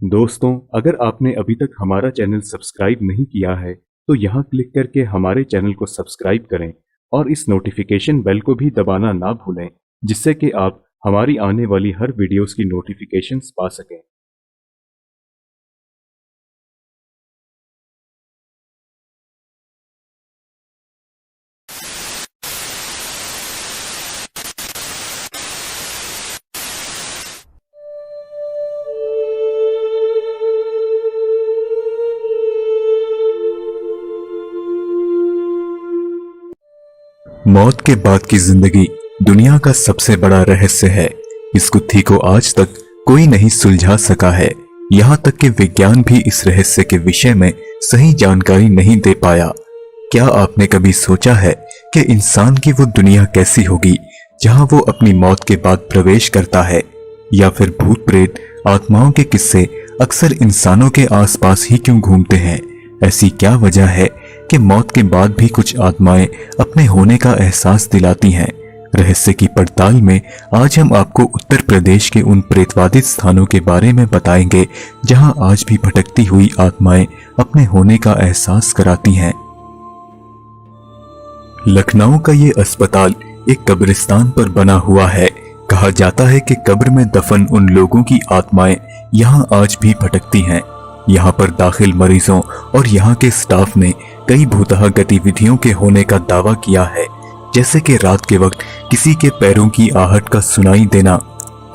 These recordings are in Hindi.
दोस्तों, अगर आपने अभी तक हमारा चैनल सब्सक्राइब नहीं किया है तो यहाँ क्लिक करके हमारे चैनल को सब्सक्राइब करें और इस नोटिफिकेशन बेल को भी दबाना ना भूलें, जिससे कि आप हमारी आने वाली हर वीडियोस की नोटिफिकेशंस पा सकें। मौत के बाद की जिंदगी दुनिया का सबसे बड़ा रहस्य है। इस गुत्थी को आज तक कोई नहीं सुलझा सका है। यहाँ तक कि विज्ञान भी इस रहस्य के विषय में सही जानकारी नहीं दे पाया। क्या आपने कभी सोचा है कि इंसान की वो दुनिया कैसी होगी जहाँ वो अपनी मौत के बाद प्रवेश करता है? या फिर भूत प्रेत आत्माओं के किस्से अक्सर इंसानों के आसपास ही क्यों घूमते हैं? ऐसी क्या वजह है कि मौत के बाद भी कुछ आत्माएं अपने होने का एहसास दिलाती हैं? रहस्य की पड़ताल में आज हम आपको उत्तर प्रदेश के उन प्रेतवादित स्थानों के बारे में बताएंगे जहां आज भी भटकती हुई आत्माएं अपने होने का एहसास कराती हैं। लखनऊ का ये अस्पताल एक कब्रिस्तान पर बना हुआ है। कहा जाता है कि कब्र में दफन उन लोगों की आत्माएं यहाँ आज भी भटकती हैं। यहाँ पर दाखिल मरीजों और यहाँ के स्टाफ ने कई भूतहा गतिविधियों के होने का दावा किया है, जैसे कि रात के वक्त किसी के पैरों की आहट का सुनाई देना,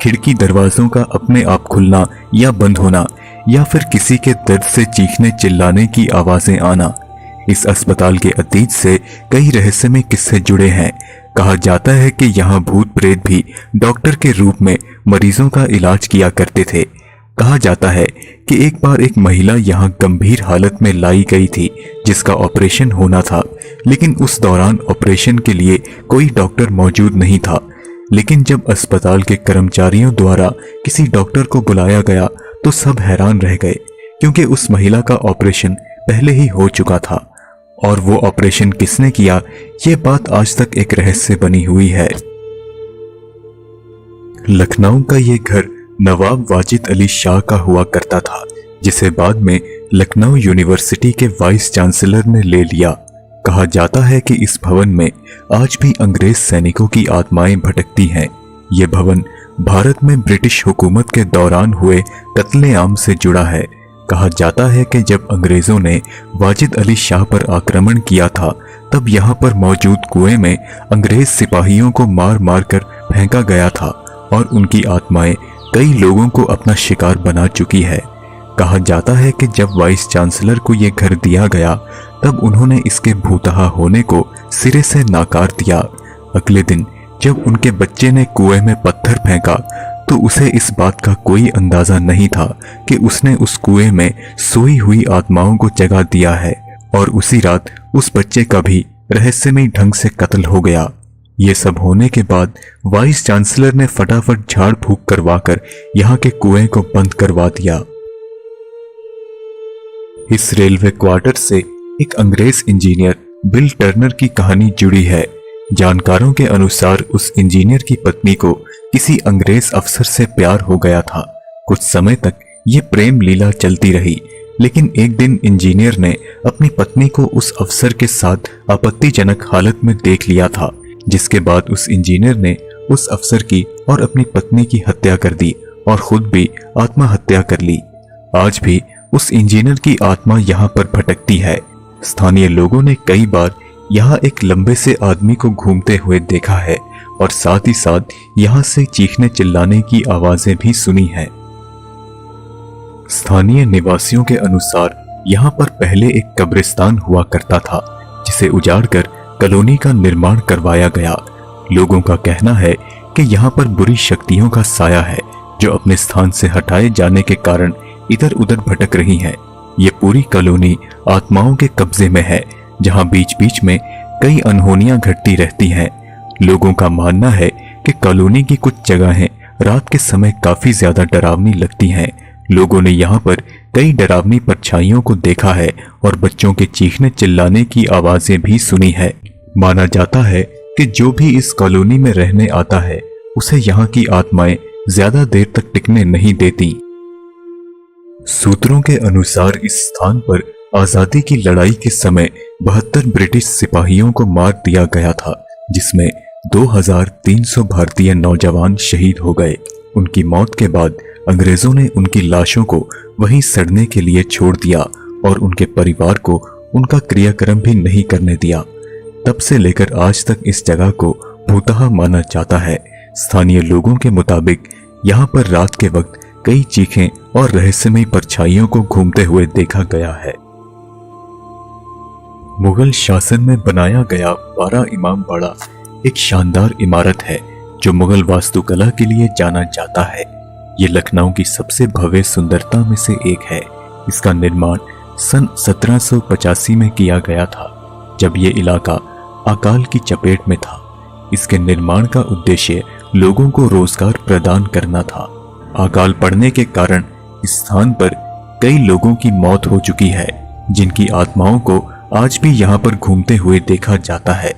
खिड़की दरवाजों का अपने आप खुलना या बंद होना, या फिर किसी के दर्द से चीखने चिल्लाने की आवाजें आना। इस अस्पताल के अतीत से कई रहस्यमय किस्से जुड़े हैं। कहा जाता है कि यहाँ भूत प्रेत भी डॉक्टर के रूप में मरीजों का इलाज किया करते थे। कहा जाता है कि एक बार एक महिला यहाँ गंभीर हालत में लाई गई थी जिसका ऑपरेशन होना था, लेकिन उस दौरान ऑपरेशन के लिए कोई डॉक्टर मौजूद नहीं था। लेकिन जब अस्पताल के कर्मचारियों द्वारा किसी डॉक्टर को बुलाया गया तो सब हैरान रह गए, क्योंकि उस महिला का ऑपरेशन पहले ही हो चुका था और वो ऑपरेशन किसने किया, ये बात आज तक एक रहस्य बनी हुई है। लखनऊ का ये घर नवाब वाजिद अली शाह का हुआ करता था, जिसे बाद में लखनऊ यूनिवर्सिटी के वाइस चांसलर ने ले लिया। कहा जाता है कि इस भवन में आज भी अंग्रेज सैनिकों की आत्माएं भटकती हैं। ये भवन भारत में ब्रिटिश हुकूमत के दौरान हुए कत्लेआम से जुड़ा है। कहा जाता है कि जब अंग्रेजों ने वाजिद अली शाह पर आक्रमण किया था, तब यहाँ पर मौजूद कुएं में अंग्रेज सिपाहियों को मार मार कर फेंका गया था और उनकी आत्माएं कई लोगों को अपना शिकार बना चुकी है। कहा जाता है कि जब वाइस चांसलर को यह घर दिया गया, तब उन्होंने इसके भूतहा होने को सिरे से नाकार दिया। अगले दिन जब उनके बच्चे ने कुएं में पत्थर फेंका तो उसे इस बात का कोई अंदाजा नहीं था कि उसने उस कुएं में सोई हुई आत्माओं को जगा दिया है और उसी रात उस बच्चे का भी रहस्यमय ढंग से कत्ल हो गया। ये सब होने के बाद वाइस चांसलर ने फटाफट झाड़ फूंक करवाकर यहाँ के कुएं को बंद करवा दिया। इस रेलवे क्वार्टर से एक अंग्रेज इंजीनियर बिल टर्नर की कहानी जुड़ी है। जानकारों के अनुसार उस इंजीनियर की पत्नी को किसी अंग्रेज अफसर से प्यार हो गया था। कुछ समय तक ये प्रेम लीला चलती रही, लेकिन एक दिन इंजीनियर ने अपनी पत्नी को उस अफसर के साथ आपत्तिजनक हालत में देख लिया था, जिसके बाद उस इंजीनियर ने उस अफसर की और अपनी पत्नी की हत्या कर दी और खुद भी आत्महत्या कर ली। आज भी उस इंजीनियर की आत्मा यहाँ पर भटकती है। स्थानीय लोगों ने कई बार यहाँ एक लंबे से आदमी को घूमते हुए देखा है और साथ ही साथ यहाँ से चीखने चिल्लाने की आवाजें भी सुनी है। स्थानीय निवासियों के अनुसार यहाँ पर पहले एक कब्रिस्तान हुआ करता था, जिसे उजाड़कर कॉलोनी का निर्माण करवाया गया। लोगों का कहना है कि यहाँ पर बुरी शक्तियों का साया है जो अपने स्थान से हटाए जाने के कारण इधर उधर भटक रही हैं। ये पूरी कॉलोनी आत्माओं के कब्जे में है, जहाँ बीच बीच में कई अनहोनियां घटती रहती हैं। लोगों का मानना है कि कॉलोनी की कुछ जगहें रात के समय काफी ज्यादा डरावनी लगती हैं। लोगों ने यहाँ पर कई डरावनी परछाइयों को देखा है और बच्चों के चीखने चिल्लाने की आवाजें भी सुनी है। माना जाता है कि जो भी इस कॉलोनी में रहने आता है उसे यहाँ की आत्माएं ज्यादा देर तक टिकने नहीं देती। सूत्रों के अनुसार इस स्थान पर आजादी की लड़ाई के समय 72 ब्रिटिश सिपाहियों को मार दिया गया था, जिसमें 2300 भारतीय नौजवान शहीद हो गए। उनकी मौत के बाद अंग्रेजों ने उनकी लाशों को वहीं सड़ने के लिए छोड़ दिया और उनके परिवार को उनका क्रियाक्रम भी नहीं करने दिया। तब से लेकर आज तक इस जगह को भूतहा माना जाता है। स्थानीय लोगों के मुताबिक यहाँ पर रात के वक्त कई चीखें और रहस्यमयी परछाइयों को घूमते हुए देखा गया है। मुगल शासन में बनाया गया 12 इमाम बाड़ा एक शानदार इमारत है जो मुगल वास्तुकला के लिए जाना जाता है। ये लखनऊ की सबसे भव्य सुंदरता में से एक है। इसका निर्माण सन 1785 में किया गया था, जब ये इलाका अकाल की चपेट में था। इसके निर्माण का उद्देश्य लोगों को रोजगार प्रदान करना था। अकाल पड़ने के कारण इस स्थान पर कई लोगों की मौत हो चुकी है, जिनकी आत्माओं को आज भी यहाँ पर घूमते हुए देखा जाता है।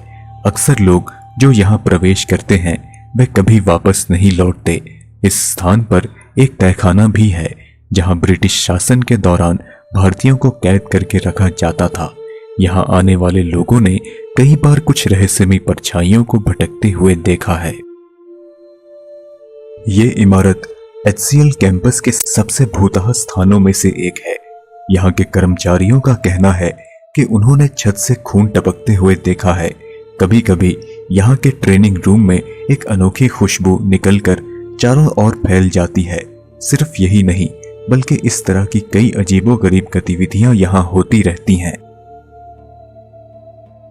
अक्सर लोग जो यहाँ प्रवेश करते हैं वे कभी वापस नहीं लौटते। इस स्थान पर एक तहखाना भी है जहाँ ब्रिटिश शासन के दौरान भारतीयों को कैद करके रखा जाता था। यहाँ आने वाले लोगों ने कई बार कुछ रहस्यमयी परछाइयों को भटकते हुए देखा है। ये इमारत HCL कैंपस के सबसे भूतहा स्थानों में से एक है। यहाँ के कर्मचारियों का कहना है कि उन्होंने छत से खून टपकते हुए देखा है। कभी कभी यहाँ के ट्रेनिंग रूम में एक अनोखी खुशबू निकलकर चारों ओर फैल जाती है। सिर्फ यही नहीं, बल्कि इस तरह की कई अजीबोगरीब गतिविधियां यहाँ होती रहती हैं।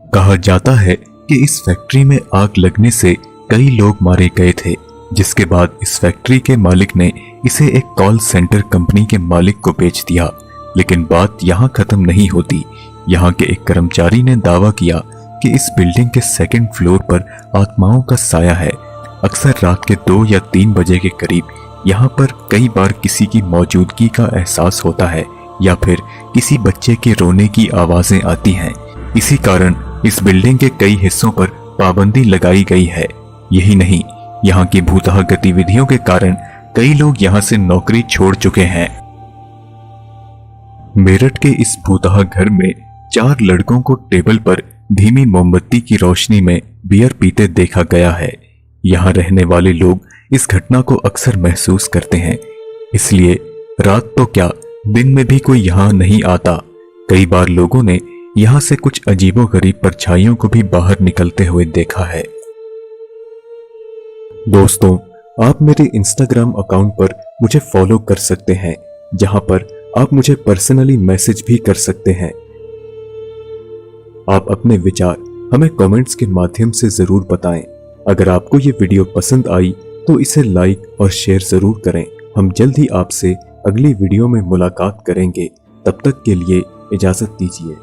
कहा जाता है कि इस फैक्ट्री में आग लगने से कई लोग मारे गए थे, जिसके बाद इस फैक्ट्री के मालिक ने इसे एक कॉल सेंटर कंपनी के मालिक को बेच दिया। लेकिन बात यहाँ खत्म नहीं होती। यहाँ के एक कर्मचारी ने दावा किया कि इस बिल्डिंग के 2nd फ्लोर पर आत्माओं का साया है। अक्सर रात के 2 या 3 बजे के करीब यहाँ पर कई बार किसी की मौजूदगी का एहसास होता है या फिर किसी बच्चे के रोने की आवाजें आती हैं। इसी कारण इस बिल्डिंग के कई हिस्सों पर पाबंदी लगाई गई है। यही नहीं, यहाँ की भूतहा गतिविधियों के कारण कई लोग यहाँ से नौकरी छोड़ चुके हैं। मेरठ के इस भूतहा घर में 4 लड़कों को टेबल पर धीमी मोमबत्ती की रोशनी में बियर पीते देखा गया है। यहाँ रहने वाले लोग इस घटना को अक्सर महसूस करते हैं, इसलिए रात तो क्या दिन में भी कोई यहाँ नहीं आता। कई बार लोगों ने यहाँ से कुछ अजीबोगरीब परछाइयों को भी बाहर निकलते हुए देखा है। दोस्तों, आप मेरे इंस्टाग्राम अकाउंट पर मुझे फॉलो कर सकते हैं, जहां पर आप मुझे पर्सनली मैसेज भी कर सकते हैं। आप अपने विचार हमें कमेंट्स के माध्यम से जरूर बताएं। अगर आपको ये वीडियो पसंद आई तो इसे लाइक और शेयर जरूर करें। हम जल्द ही आपसे अगली वीडियो में मुलाकात करेंगे। तब तक के लिए इजाजत दीजिए।